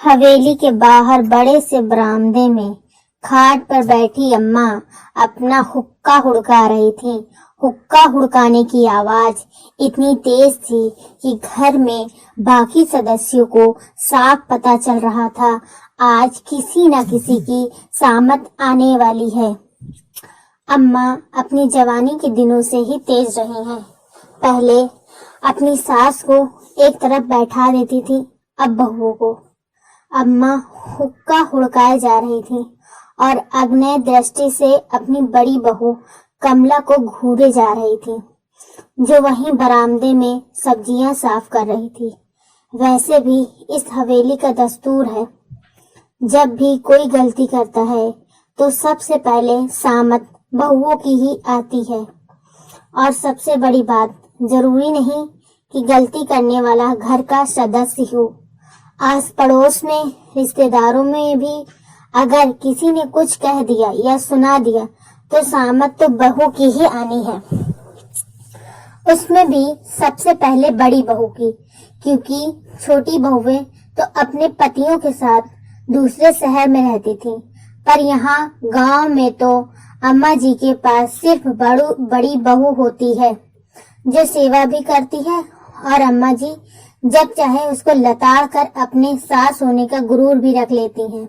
हवेली के बाहर बड़े से बरामदे में खाट पर बैठी अम्मा अपना हुक्का हुड़का रही थी। हुक्का हुड़काने की आवाज इतनी तेज थी कि घर में बाकी सदस्यों को साफ पता चल रहा था आज किसी न किसी की सामत आने वाली है। अम्मा अपनी जवानी के दिनों से ही तेज रही हैं। पहले अपनी सास को एक तरफ बैठा देती थी, अब बहुओं को। अम्मा हुक्का हुड़काए जा रही थी और अग्नय दृष्टि से अपनी बड़ी बहू कमला को घूरे जा रही थी, जो वहीं बरामदे में सब्जियां साफ कर रही थी। वैसे भी इस हवेली का दस्तूर है, जब भी कोई गलती करता है तो सबसे पहले सामत बहुओं की ही आती है। और सबसे बड़ी बात, जरूरी नहीं कि गलती करने वाला घर का सदस्य हो। आस पड़ोस में, रिश्तेदारों में भी अगर किसी ने कुछ कह दिया या सुना दिया तो सामत तो बहू की ही आनी है। उसमें भी सबसे पहले बड़ी बहू की, क्योंकि छोटी बहुएं तो अपने पतियों के साथ दूसरे शहर में रहती थी। पर यहाँ गांव में तो अम्मा जी के पास सिर्फ बड़ी बहू होती है, जो सेवा भी करती है और अम्मा जी जब चाहे उसको लताड़ कर अपने सास होने का गुरूर भी रख लेती हैं।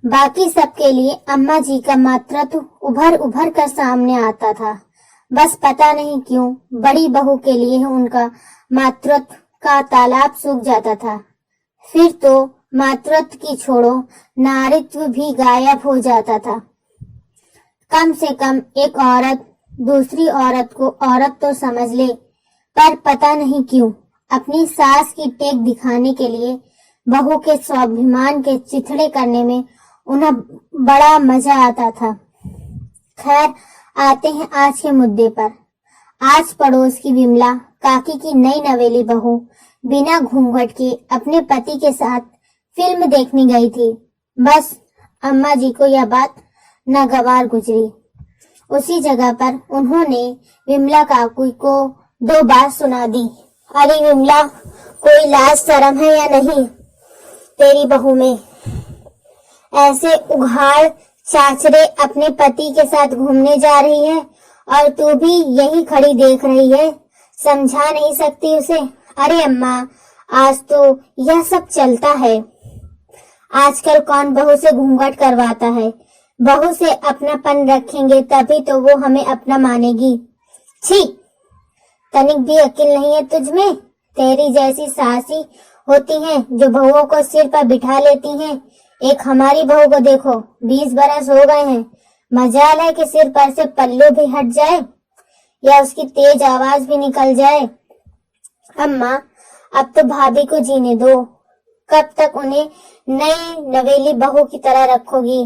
बाकी सबके लिए अम्मा जी का मातृत्व उभर उभर कर सामने आता था। बस पता नहीं क्यों बड़ी बहू के लिए उनका मातृत्व का तालाब सूख जाता था। फिर तो मातृत्व की छोड़ो, नारीत्व भी गायब हो जाता था। कम से कम एक औरत दूसरी औरत को औरत तो समझ ले, पर पता नहीं क्यों अपनी सास की टेक दिखाने के लिए बहू के स्वाभिमान के चिथड़े करने में उन्हें बड़ा मजा आता था। खैर, आते हैं आज के मुद्दे पर। आज पड़ोस की विमला काकी की नई नवेली बहू बिना घूंघट के अपने पति के साथ फिल्म देखने गई थी। बस अम्मा जी को यह बात नागवार गुजरी। उसी जगह पर उन्होंने विमला काकी को 2 बार सुना दी। अरे विमला, कोई लाज शर्म है या नहीं तेरी बहू में? ऐसे उघाड़ चाचरे अपने पति के साथ घूमने जा रही है और तू भी यही खड़ी देख रही है, समझा नहीं सकती उसे? अरे अम्मा, आज तो यह सब चलता है। आजकल कौन बहू से घूंघट करवाता है? बहू से अपनापन रखेंगे तभी तो वो हमें अपना मानेगी। छी, तनिक भी अक्ल नहीं है तुझमें? तेरी जैसी सासी होती हैं जो बहुओं को सिर पर बिठा लेती हैं। एक हमारी बहू को देखो, 20 बरस हो गए हैं, मजाल है कि सिर पर से पल्लू भी हट जाए या उसकी तेज आवाज भी निकल जाए। अम्मा, अब तो भाभी को जीने दो। कब तक उन्हें नई नवेली बहू की तरह रखोगी?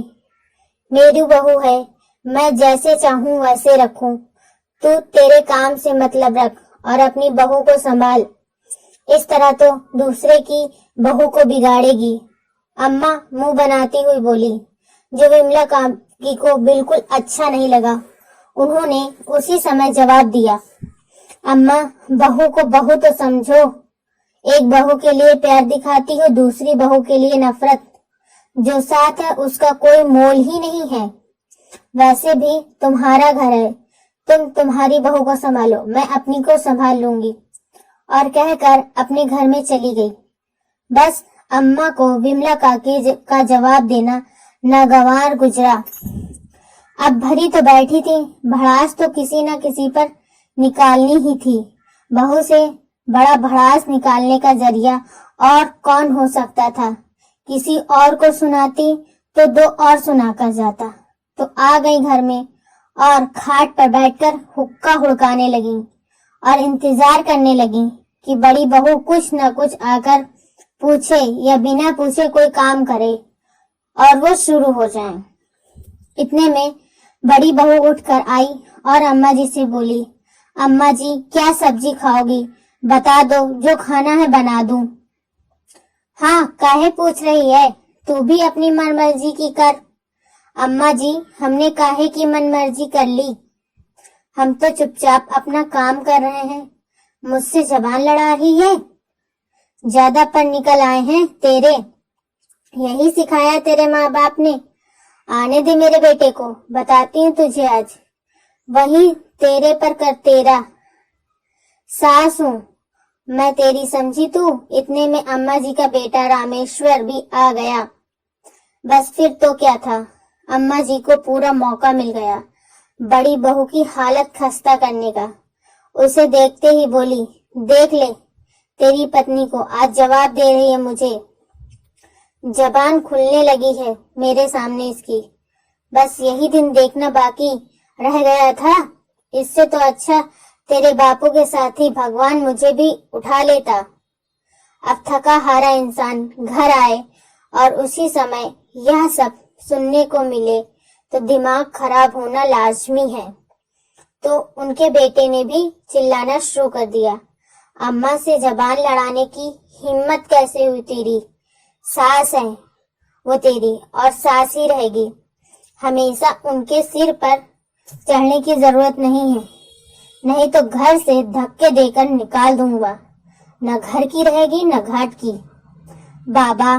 मेरी बहू है, मैं जैसे चाहूं वैसे रखूं। तू तेरे काम से मतलब रख और अपनी बहू को संभाल। इस तरह तो दूसरे की बहू को बिगाड़ेगी। अम्मा मुंह बनाती हुई बोली, जो विमला काकी को बिल्कुल अच्छा नहीं लगा। उन्होंने उसी समय जवाब दिया, अम्मा, बहू को बहू तो समझो। एक बहू के लिए प्यार दिखाती हो, दूसरी बहू के लिए नफरत। जो साथ है उसका कोई मोल ही नहीं है। वैसे भी तुम्हारा घर है, तुम तुम्हारी बहू को संभालो, मैं अपनी को संभाल लूंगी। और कहकर अपने घर में चली गई। बस अम्मा को विमला काकी का जवाब देना नागवार गुजरा। अब भरी तो बैठी थी, भड़ास तो किसी न किसी पर निकालनी ही थी। बहू से बड़ा भड़ास निकालने का जरिया और कौन हो सकता था? किसी और को सुनाती तो 2 और सुनाकर जाता। तो आ गई घर में और खाट पर बैठकर हुक्का हुड़काने लगी और इंतजार करने लगी कि बड़ी बहू कुछ न कुछ आकर पूछे या बिना पूछे कोई काम करे और वो शुरू हो जाए। इतने में बड़ी बहू उठकर आई और अम्मा जी से बोली, अम्मा जी, क्या सब्जी खाओगी? बता दो, जो खाना है बना दूं। हाँ, काहे पूछ रही है? तू भी अपनी मनमर्जी की कर। अम्मा जी, हमने काहे की मनमर्जी कर ली? हम तो चुपचाप अपना काम कर रहे हैं। मुझसे जबान लड़ा रही है? ज्यादा पर निकल आए हैं तेरे। यही सिखाया तेरे माँ बाप ने। आने दे मेरे बेटे को, बताती हूँ तुझे आज। वही तेरे पर कर तेरा सास हूँ मैं तेरी, समझी तू। इतने में अम्मा जी का बेटा रामेश्वर भी आ गया। बस फिर तो क्या था, अम्मा जी को पूरा मौका मिल गया बड़ी बहू की हालत खस्ता करने का। उसे देखते ही बोली, देख ले तेरी पत्नी को, आज जवाब दे रही है मुझे। जबान खुलने लगी है मेरे सामने इसकी। बस यही दिन देखना बाकी रह गया था। इससे तो अच्छा तेरे बापू के साथ ही भगवान मुझे भी उठा लेता। अब थका हारा इंसान घर आए और उसी समय यह सब सुनने को मिले तो दिमाग खराब होना लाजमी है। तो उनके बेटे ने भी चिल्लाना शुरू कर दिया, अम्मा से जबान लड़ाने की हिम्मत कैसे हुई तेरी? सास है वो तेरी और सास ही रहेगी। हमेशा उनके सिर पर चढ़ने की जरूरत नहीं है, नहीं तो घर से धक्के देकर निकाल दूंगा। न घर की रहेगी न घाट की। बाबा,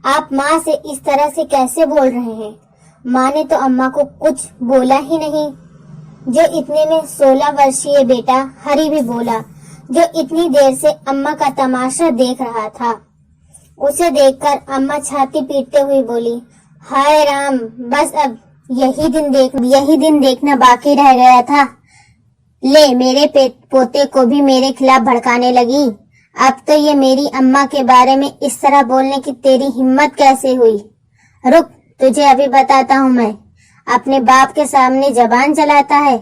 आप माँ से इस तरह से कैसे बोल रहे हैं? माँ ने तो अम्मा को कुछ बोला ही नहीं। जो इतने में 16 वर्षीय बेटा हरि भी बोला, जो इतनी देर से अम्मा का तमाशा देख रहा था। उसे देखकर अम्मा छाती पीटते हुए बोली, हाय राम, बस अब यही दिन देखना बाकी रह गया था। ले, मेरे पोते को भी मेरे खिलाफ भड़काने लगी। अब तो ये मेरी अम्मा के बारे में इस तरह बोलने की तेरी हिम्मत कैसे हुई? रुक, तुझे अभी बताता हूँ मैं। अपने बाप के सामने जबान चलाता है।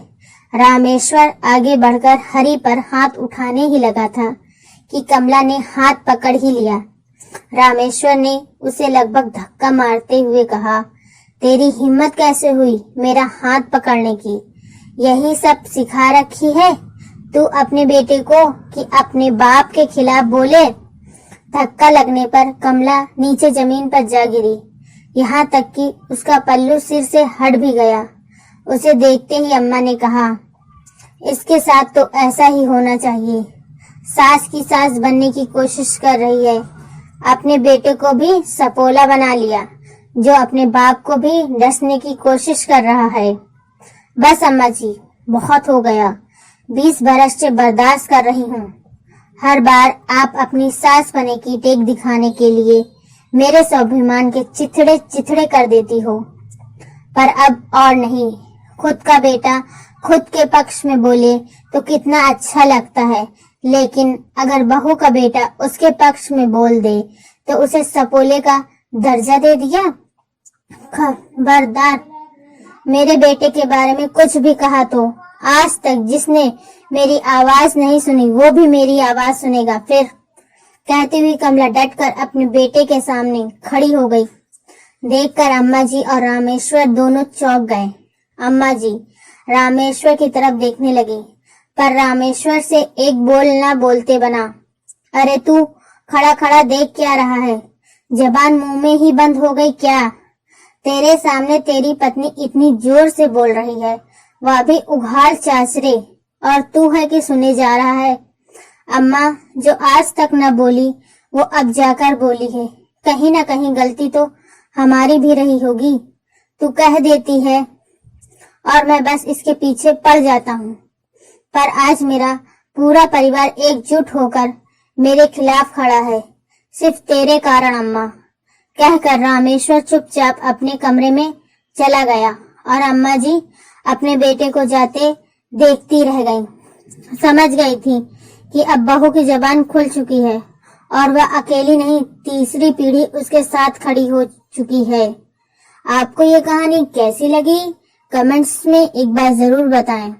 रामेश्वर आगे बढ़कर हरि पर हाथ उठाने ही लगा था कि कमला ने हाथ पकड़ ही लिया। रामेश्वर ने उसे लगभग धक्का मारते हुए कहा, तेरी हिम्मत कैसे हुई मेरा हाथ पकड़ने की? यही सब सिखा रखी है तू अपने बेटे को कि अपने बाप के खिलाफ बोले? धक्का लगने पर कमला नीचे जमीन पर जा गिरी, यहाँ तक कि उसका पल्लू सिर से हट भी गया। उसे देखते ही अम्मा ने कहा, इसके साथ तो ऐसा ही होना चाहिए। सास की सास बनने की कोशिश कर रही है, अपने बेटे को भी सपोला बना लिया, जो अपने बाप को भी डसने की कोशिश कर रहा है। बस अम्मा जी, बहुत हो गया। 20 बरस से बर्दाश्त कर रही हूँ। हर बार आप अपनी सास बने की टेक दिखाने के लिए मेरे स्वाभिमान के चिथड़े चिथड़े कर देती हो, पर अब और नहीं। खुद का बेटा खुद के पक्ष में बोले तो कितना अच्छा लगता है, लेकिन अगर बहू का बेटा उसके पक्ष में बोल दे तो उसे सपोले का दर्जा दे दिया। खबरदार मेरे बेटे के बारे में कुछ भी कहा तो आज तक जिसने मेरी आवाज नहीं सुनी वो भी मेरी आवाज सुनेगा फिर। कहती हुई कमला डटकर अपने बेटे के सामने खड़ी हो गई। देखकर अम्मा जी और रामेश्वर दोनों चौंक गए। अम्मा जी रामेश्वर की तरफ देखने लगी, पर रामेश्वर से एक बोल ना बोलते बना। अरे तू खड़ा खड़ा देख क्या रहा है? जबान मुंह में ही बंद हो गई क्या? तेरे सामने तेरी पत्नी इतनी जोर से बोल रही है, वह भी उघाड़ चाचरे, और तू है कि सुने जा रहा है? अम्मा जो आज तक न बोली वो अब जाकर बोली है। कहीं ना कहीं गलती तो हमारी भी रही होगी। तू कह देती है और मैं बस इसके पीछे पड़ जाता हूँ, पर आज मेरा पूरा परिवार एकजुट होकर मेरे खिलाफ खड़ा है, सिर्फ तेरे कारण अम्मा। कहकर रामेश्वर चुपचाप अपने कमरे में चला गया और अम्मा जी अपने बेटे को जाते देखती रह गई। समझ गई थी कि अब बहू की जबान खुल चुकी है और वह अकेली नहीं, तीसरी पीढ़ी उसके साथ खड़ी हो चुकी है। आपको ये कहानी कैसी लगी? कमेंट्स में एक बार जरूर बताएं।